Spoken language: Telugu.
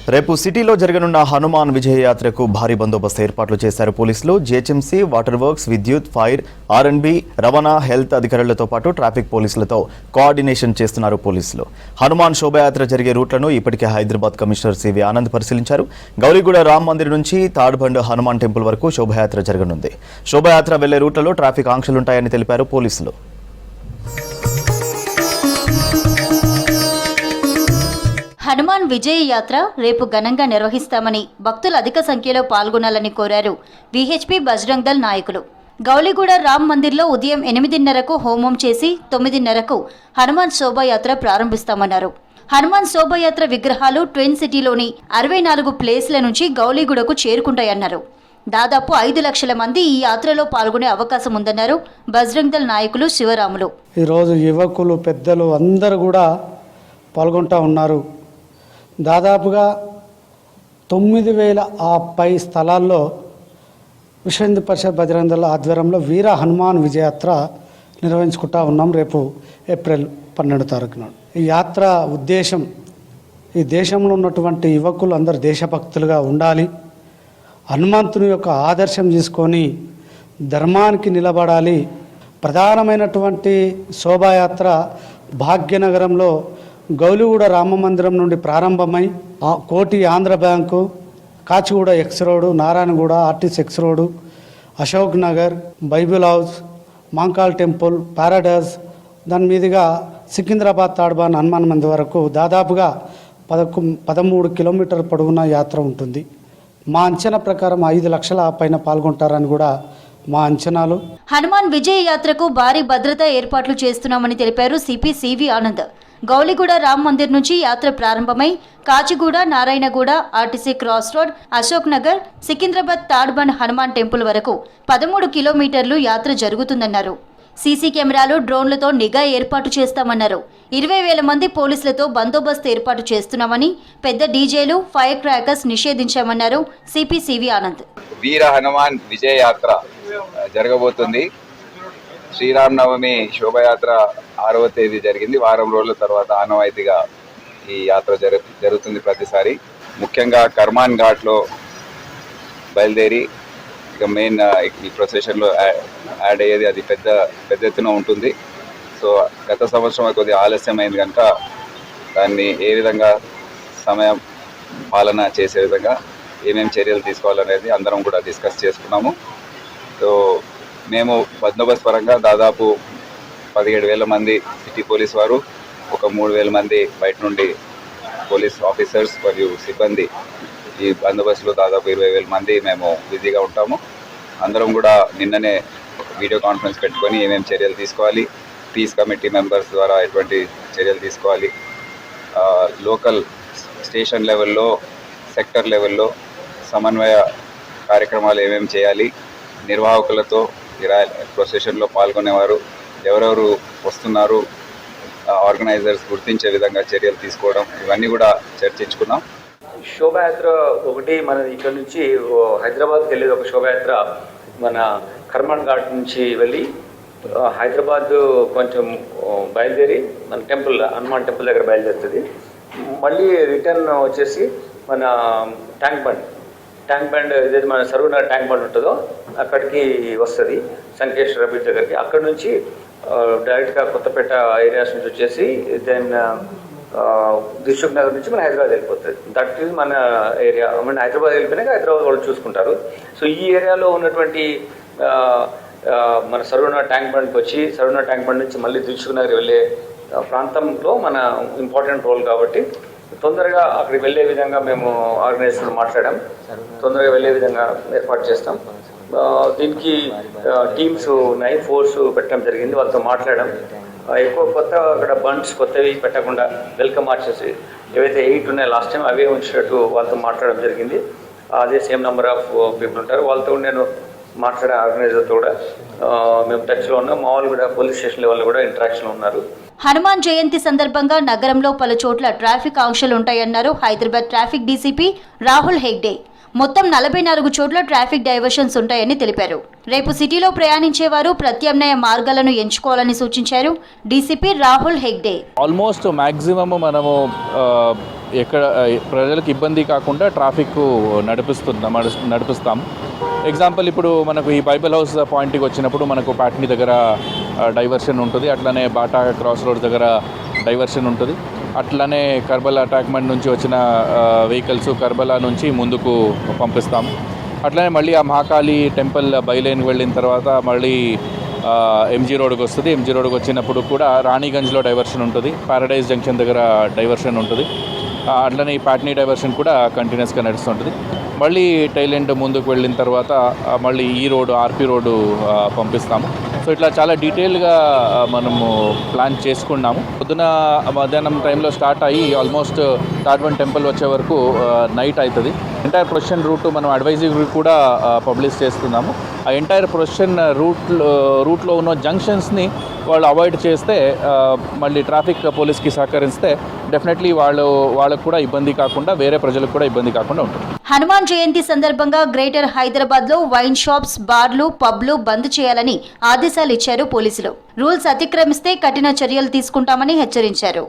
రేపు సిటీలో జరగనున్న హనుమాన్ విజయ యాత్రకు భారీ బందోబస్తు ఏర్పాట్లు చేశారు పోలీసులు. జీహెచ్ఎంసీ, వాటర్ వర్క్స్, విద్యుత్, ఫైర్, ఆర్ఎండ్బి, రవాణా, హెల్త్ అధికారులతో పాటు ట్రాఫిక్ పోలీసులతో కోఆర్డినేషన్ చేస్తున్నారు పోలీసులు. హనుమాన్ శోభాయాత్ర జరిగే రూట్లను ఇప్పటికే హైదరాబాద్ కమిషనర్ సివి ఆనంద్ పరిశీలించారు. గౌలిగూడ రామ్ మందిర్ నుంచి తాడ్బండ్ హనుమాన్ టెంపుల్ వరకు శోభాయాత్ర జరగనుంది. శోభాయాత్ర వెళ్లే రూట్లలో ట్రాఫిక్ ఆంక్షలుంటాయని తెలిపారు పోలీసులు. హనుమాన్ విజయ యాత్ర రేపు ఘనంగా నిర్వహిస్తామని భక్తులు అధిక సంఖ్యలో పాల్గొనాలని కోరారు విహెచ్పి బజరంగ్ దళ్ నాయకులు. గౌలిగూడ రామ్ మందిర్లో ఉదయం 8:30కు హోమం చేసి 9:30కు హనుమాన్ శోభాయాత్ర ప్రారంభిస్తామన్నారు. హనుమాన్ శోభాయాత్ర విగ్రహాలు ట్విన్ సిటీలోని 64 ప్లేస్ల నుంచి గౌలిగూడకు చేరుకుంటాయన్నారు. దాదాపు 5 లక్షల మంది ఈ యాత్రలో పాల్గొనే అవకాశం ఉందన్నారు బజరంగ్ దళ్ నాయకులు శివరాములు. ఈరోజు యువకులు, పెద్దలు అందరూ కూడా పాల్గొంటూ ఉన్నారు. దాదాపుగా 9,000 ఆ పై స్థలాల్లో విశ్వ హిందూ పరిషత్ బజరంగ్ దళ ఆధ్వర్యంలో వీర హనుమాన్ విజయయాత్ర నిర్వహించుకుంటా ఉన్నాం. రేపు ఏప్రిల్ 12 తారీఖున ఈ యాత్ర ఉద్దేశం, ఈ దేశంలో ఉన్నటువంటి యువకులు అందరూ దేశభక్తులుగా ఉండాలి, హనుమంతుని యొక్క ఆదర్శం తీసుకొని ధర్మానికి నిలబడాలి. ప్రధానమైనటువంటి శోభాయాత్ర భాగ్యనగరంలో గౌలిగూడ రామ మందిరం నుండి ప్రారంభమై Koti Andhra bank, Kachiguda X road, Narayanguda RTC X road, Ashok Nagar, Bible House, మాంకాల్ టెంపుల్, పారాడైజ్, దాని మీదుగా సికింద్రాబాద్ తాడ్బాన్ హనుమాన్ మందిర్ వరకు దాదాపుగా 13 కిలోమీటర్ల పొడవున యాత్ర ఉంటుంది. మా అంచనా ప్రకారం 5 లక్షల పైన పాల్గొంటారని కూడా మా అంచనాలు. హనుమాన్ విజయ యాత్రకు భారీ భద్రతా ఏర్పాట్లు చేస్తున్నామని తెలిపారు సిపి సివి ఆనంద్. గౌలిగూడ రామ్ మందిర్ నుంచి యాత్ర ప్రారంభమై Kachiguda, Narayanguda, RTC cross road, Ashok Nagar, Secunderabad Tadbund Hanuman temple వరకు 13 కిలోమీటర్లు యాత్ర జరుగుతుందన్నారు. సీసీ కెమెరాలు, డ్రోన్లతో నిఘా ఏర్పాటు చేస్తామన్నారు. 20,000 మంది పోలీసులతో బందోబస్తు ఏర్పాటు చేస్తున్నామని, పెద్ద డీజేలు, ఫైర్ క్రాకర్స్ నిషేధించామన్నారు సిపి సివి ఆనంద్. వీర హనుమాన్ విజయ యాత్ర జరగబోతుంది. శ్రీరామనవమి శోభయాత్ర 6వ తేదీ జరిగింది. వారం రోజుల తర్వాత ఆనవాయితీగా ఈ యాత్ర జరుగుతుంది ప్రతిసారి. ముఖ్యంగా కర్మాన్ ఘాట్లో బయలుదేరి ఇక మెయిన్ ఈ ప్రొసెషన్లో యాడ్ అయ్యేది అది పెద్ద ఎత్తున ఉంటుంది. సో గత సంవత్సరం కొద్దిగా ఆలస్యమైంది కనుక దాన్ని ఏ విధంగా సమయం పాలన చేసే విధంగా ఏమేమి చర్యలు తీసుకోవాలనేది అందరం కూడా డిస్కస్ చేసుకున్నాము. సో మేము బందోబస్తు పరంగా దాదాపు 17,000 మంది సిటీ పోలీస్ వారు, ఒక 3,000 మంది బయట నుండి పోలీస్ ఆఫీసర్స్ మరియు సిబ్బంది, ఈ బందోబస్తులో దాదాపు 20,000 మంది మేము బిజీగా ఉంటాము. అందరం కూడా నిన్ననే వీడియో కాన్ఫరెన్స్ పెట్టుకొని ఏమేమి చర్యలు తీసుకోవాలి, పీస్ కమిటీ మెంబర్స్ ద్వారా ఎటువంటి చర్యలు తీసుకోవాలి, లోకల్ స్టేషన్ లెవెల్లో, సెక్టర్ లెవెల్లో సమన్వయ కార్యక్రమాలు ఏమేమి చేయాలి, నిర్వాహకులతో ప్రొసెషన్లో పాల్గొనేవారు ఎవరెవరు వస్తున్నారు, ఆర్గనైజర్స్ గుర్తించే విధంగా చర్యలు తీసుకోవడం, ఇవన్నీ కూడా చర్చించుకున్నాం. శోభాయాత్ర ఒకటి మన ఇక్కడ నుంచి హైదరాబాద్కి వెళ్ళేది ఒక శోభాయాత్ర మన కర్మాన్ ఘాట్ నుంచి వెళ్ళి హైదరాబాద్ కొంచెం బయలుదేరి మన టెంపుల్, హనుమాన్ టెంపుల్ దగ్గర బయలుదేరుతుంది. మళ్ళీ రిటర్న్ వచ్చేసి మన ట్యాంక్ బండ్ ఏదైతే మన సర్వనగర్ ట్యాంక్ బండ్ ఉంటుందో అక్కడికి వస్తుంది, సంకేశ్వర బీచ్ దగ్గరికి. అక్కడ నుంచి డైరెక్ట్గా కొత్తపేట ఏరియాస్ నుంచి వచ్చేసి దెన్ దిల్సుఖ్ నగర్ నుంచి మన హైదరాబాద్ వెళ్ళిపోతుంది. దట్ ఈజ్ మన ఏరియా. మన హైదరాబాద్ వెళ్ళిపోయినాక హైదరాబాద్ వాళ్ళు చూసుకుంటారు. సో ఈ ఏరియాలో ఉన్నటువంటి మన సర్వనగర్ ట్యాంక్ బండ్కి వచ్చి సర్వనగర్ ట్యాంక్ బండ్ నుంచి మళ్ళీ దిల్సుఖ్ నగర్ వెళ్ళే ప్రాంతంలో మన ఇంపార్టెంట్ రోల్ కాబట్టి తొందరగా అక్కడికి వెళ్ళే విధంగా మేము ఆర్గనైజేషన్ మాట్లాడాం. తొందరగా వెళ్ళే విధంగా ఏర్పాటు చేస్తాం. దీనికి టీమ్స్ ఉన్నాయి, ఫోర్స్ పెట్టడం జరిగింది, వాళ్ళతో మాట్లాడడం. ఎక్కువ అక్కడ బండ్స్ కొత్తవి పెట్టకుండా వెల్కమ్ మార్చెస్ ఏవైతే 8 ఉన్నాయో లాస్ట్ టైం అవే ఉంచినట్టు వాళ్ళతో మాట్లాడడం జరిగింది. అదే సేమ్ నెంబర్ ఆఫ్ పీపుల్ ఉంటారు. వాళ్ళతో నేను మాట్లాడే ఆర్గనైజర్తో కూడా మేము టచ్లో ఉన్నాం. మా వాళ్ళు కూడా పోలీస్ స్టేషన్ లెవెల్లో కూడా ఇంటరాక్షన్ ఉన్నారు. హనుమాన్ జయంతి సందర్భంగా నగరంలో పలు చోట్ల ట్రాఫిక్ ఆంక్షలుంటాయన్నారు హైదరాబాద్ ట్రాఫిక్ డీసీపీ రాహుల్ హెగ్డే. మొత్తం 44 చోట్ల ట్రాఫిక్ డైవర్షన్స్ ఉంటాయని తెలిపారు. రేపు సిటీలో ప్రయాణించేవారు ప్రత్యామ్నాయ మార్గాలను ఎంచుకోవాలని సూచించారు DCP Rahul Hegde. Almost maximum మనము ఎక్కడ ప్రజలకు ఇబ్బంది కాకుండా ట్రాఫిక్ నడిపిస్తాము. ఎగ్జాంపుల్ ఇప్పుడు మనకు ఈ బైబిల్ హౌస్ పాయింట్కి వచ్చినప్పుడు మనకు పాట్నీ దగ్గర డైవర్షన్ ఉంటుంది, అట్లనే బాటా క్రాస్ రోడ్ దగ్గర డైవర్షన్ ఉంటుంది, అట్లనే కర్బలా అటాక్మెంట్ నుంచి వచ్చిన వెహికల్స్ కర్బలా నుంచి ముందుకు పంపిస్తాము. అట్లనే మళ్ళీ ఆ మహాకాళి టెంపుల్ బైలైన్కి వెళ్ళిన తర్వాత మళ్ళీ ఎంజీ రోడ్కి వస్తుంది. ఎంజీ రోడ్కి వచ్చినప్పుడు కూడా రాణిగంజ్లో డైవర్షన్ ఉంటుంది, ప్యారడైజ్ జంక్షన్ దగ్గర డైవర్షన్ ఉంటుంది, అట్లనే ఈ పాట్నీ డైవర్షన్ కూడా కంటిన్యూస్గా నడుస్తుంటుంది. మళ్ళీ టైల్ ఎండ్ ముందుకు వెళ్ళిన తర్వాత మళ్ళీ ఈ రోడ్డు ఆర్పి రోడ్డు పంపిస్తాము. సో ఇట్లా చాలా డీటెయిల్గా మనము ప్లాన్ చేసుకున్నాము. పొద్దున మధ్యాహ్నం టైంలో స్టార్ట్ అయ్యి ఆల్మోస్ట్ తాడ్వన్ టెంపుల్ వచ్చే వరకు నైట్ అవుతుంది. ఎంటైర్ ప్రొసెషన్ రూట్ మనం అడ్వైజరీ కూడా పబ్లిష్ చేస్తున్నాము. ఆ ఎంటైర్ ప్రొసెషన్ రూట్లో ఉన్న జంక్షన్స్ని వాళ్ళు అవాయిడ్ చేస్తే, మళ్ళీ ట్రాఫిక్ పోలీస్కి సహకరిస్తే డెఫినెట్లీ వాళ్ళకు కూడా ఇబ్బంది కాకుండా, వేరే ప్రజలకు కూడా ఇబ్బంది కాకుండా ఉంటుంది. హనుమాన్ జయంతి సందర్భంగా గ్రేటర్ హైదరాబాద్లో వైన్ షాప్స్, బార్లు, పబ్లు బంద్ చేయాలని ఆదేశాలు ఇచ్చారు పోలీసులు. రూల్స్ అతిక్రమిస్తే కఠిన చర్యలు తీసుకుంటామని హెచ్చరించారు.